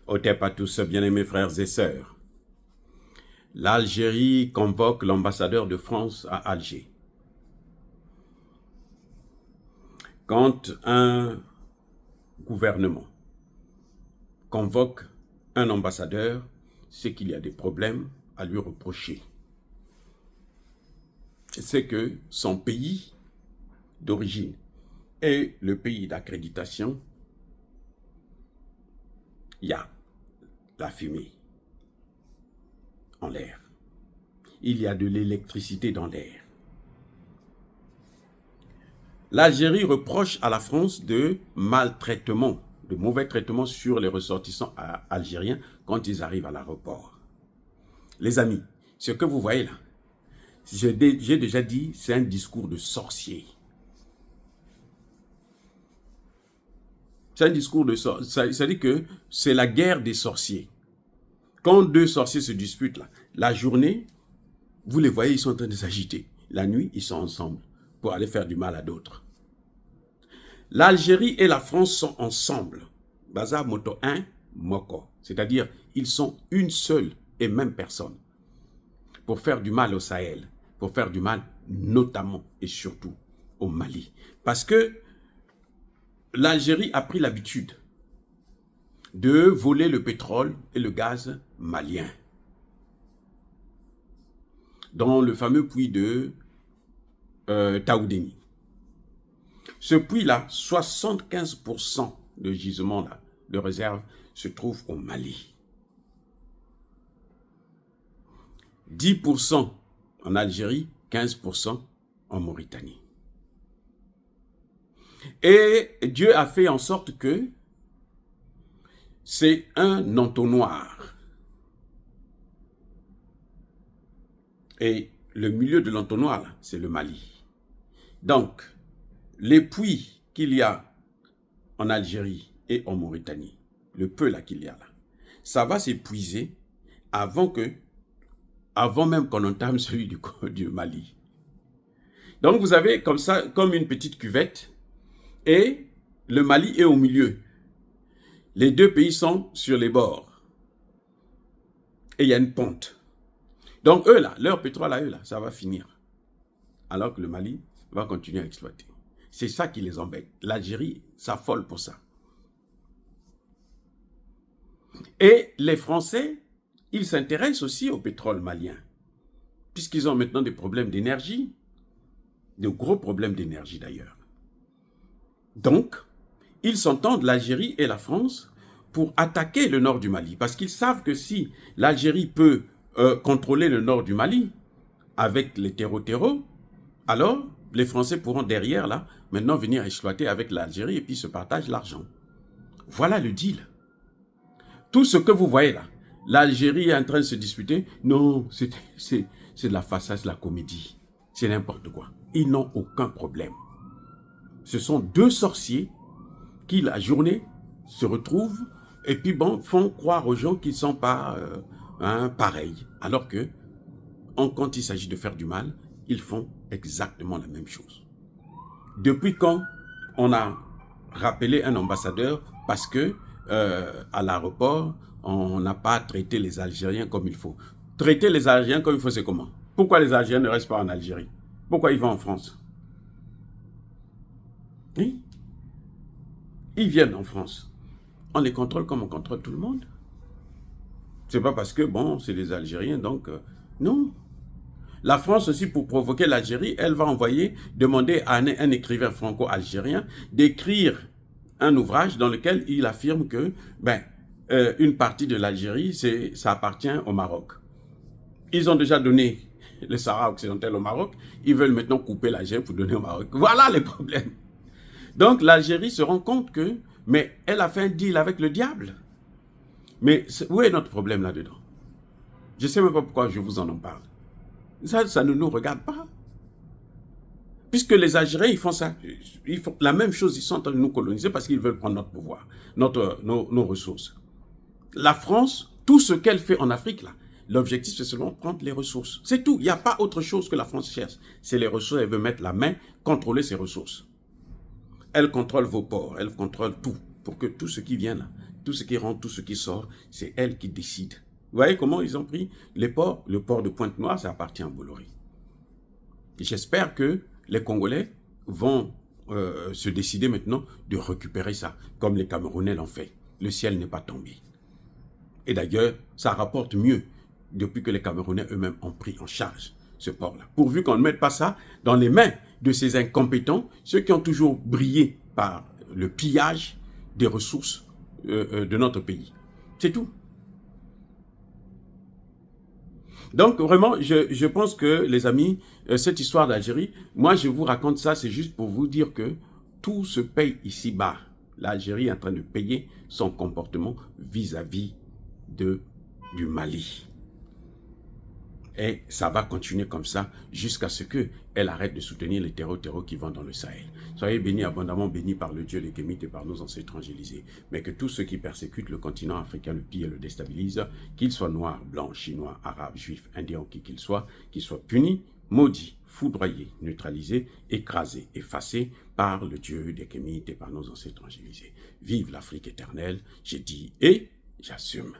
Otep à tous, bien-aimés frères et sœurs. L'Algérie convoque l'ambassadeur de France à Alger. Quand un gouvernement convoque un ambassadeur, c'est qu'il y a des problèmes à lui reprocher. C'est que son pays d'origine et le pays d'accréditation, il y a la fumée en l'air. Il y a de l'électricité dans l'air. L'Algérie reproche à la France de maltraitement, de mauvais traitement sur les ressortissants algériens quand ils arrivent à l'aéroport. Les amis, ce que vous voyez là, j'ai déjà dit, c'est un discours de sorcier. C'est un discours de sorcier, ça dit que c'est la guerre des sorciers. Quand deux sorciers se disputent là, la journée, vous les voyez, ils sont en train de s'agiter. La nuit, ils sont ensemble pour aller faire du mal à d'autres. L'Algérie et la France sont ensemble. Baza Moto 1, Moko. C'est-à-dire, ils sont une seule et même personne pour faire du mal au Sahel, pour faire du mal notamment et surtout au Mali. Parce que l'Algérie a pris l'habitude de voler le pétrole et le gaz malien dans le fameux puits de Taoudéni. Ce puits-là, 75% de gisement là, de réserve se trouve au Mali. 10% en Algérie, 15% en Mauritanie. Et Dieu a fait en sorte que c'est un entonnoir. Et le milieu de l'entonnoir, c'est le Mali. Donc, les puits qu'il y a en Algérie et en Mauritanie, le peu là qu'il y a là, ça va s'épuiser avant même qu'on entame celui du Mali. Donc vous avez comme ça, comme une petite cuvette, et le Mali est au milieu. Les deux pays sont sur les bords. Et il y a une pente. Donc eux là, leur pétrole à eux là, ça va finir. Alors que le Mali va continuer à exploiter. C'est ça qui les embête. L'Algérie s'affole pour ça. Et les Français, ils s'intéressent aussi au pétrole malien. Puisqu'ils ont maintenant des problèmes d'énergie. De gros problèmes d'énergie d'ailleurs. Donc, ils s'entendent, l'Algérie et la France, pour attaquer le nord du Mali. Parce qu'ils savent que si l'Algérie peut contrôler le nord du Mali, avec les terreaux, alors les Français pourront derrière, là, maintenant venir exploiter avec l'Algérie et puis se partagent l'argent. Voilà le deal. Tout ce que vous voyez là, l'Algérie est en train de se disputer, non, c'est de la façade, c'est de la comédie. C'est n'importe quoi. Ils n'ont aucun problème. Ce sont deux sorciers qui, la journée, se retrouvent et puis bon, font croire aux gens qu'ils ne sont pas pareils. Alors que, quand il s'agit de faire du mal, ils font exactement la même chose. Depuis quand on a rappelé un ambassadeur parce que à l'aéroport, on n'a pas traité les Algériens comme il faut. Traiter les Algériens comme il faut, c'est comment? Pourquoi les Algériens ne restent pas en Algérie? Pourquoi ils vont en France? Oui. Ils viennent en France. On les contrôle comme on contrôle tout le monde. C'est pas parce que, bon, c'est les Algériens, donc... non. La France aussi, pour provoquer l'Algérie, elle va demander à un écrivain franco-algérien d'écrire un ouvrage dans lequel il affirme que une partie de l'Algérie, ça appartient au Maroc. Ils ont déjà donné le Sahara occidental au Maroc, ils veulent maintenant couper l'Algérie pour donner au Maroc. Voilà les problèmes. Donc l'Algérie se rend compte que, mais elle a fait un deal avec le diable. Mais où est notre problème là-dedans? Je ne sais même pas pourquoi je vous en parle. Ça ne nous regarde pas. Puisque les Algériens, ils font ça. Ils font la même chose, ils sont en train de nous coloniser parce qu'ils veulent prendre notre pouvoir, nos ressources. La France, tout ce qu'elle fait en Afrique, là, l'objectif, c'est seulement prendre les ressources. C'est tout. Il n'y a pas autre chose que la France cherche. C'est les ressources, elle veut mettre la main, contrôler ses ressources. Elle contrôle vos ports, elle contrôle tout, pour que tout ce qui vient là, tout ce qui rentre, tout ce qui sort, c'est elle qui décide. Vous voyez comment ils ont pris les ports? Le port de Pointe-Noire, ça appartient à Bolloré. J'espère que les Congolais vont se décider maintenant de récupérer ça, comme les Camerounais l'ont fait. Le ciel n'est pas tombé. Et d'ailleurs, ça rapporte mieux depuis que les Camerounais eux-mêmes ont pris en charge ce port-là. Pourvu qu'on ne mette pas ça dans les mains de ces incompétents, ceux qui ont toujours brillé par le pillage des ressources de notre pays. C'est tout. Donc vraiment, je pense que les amis, cette histoire d'Algérie, moi je vous raconte ça, c'est juste pour vous dire que tout se paye ici-bas. L'Algérie est en train de payer son comportement vis-à-vis du Mali. Et ça va continuer comme ça jusqu'à ce qu'elle arrête de soutenir les terreaux qui vont dans le Sahel. Soyez bénis, abondamment bénis par le Dieu des Kémites et par nos ancêtres angélisés. Mais que tous ceux qui persécutent le continent africain, le pillent et le déstabilisent, qu'ils soient noirs, blancs, chinois, arabes, juifs, indiens, qui qu'ils soient punis, maudits, foudroyés, neutralisés, écrasés, effacés par le Dieu des Kémites et par nos ancêtres angélisés. Vive l'Afrique éternelle, j'ai dit et j'assume.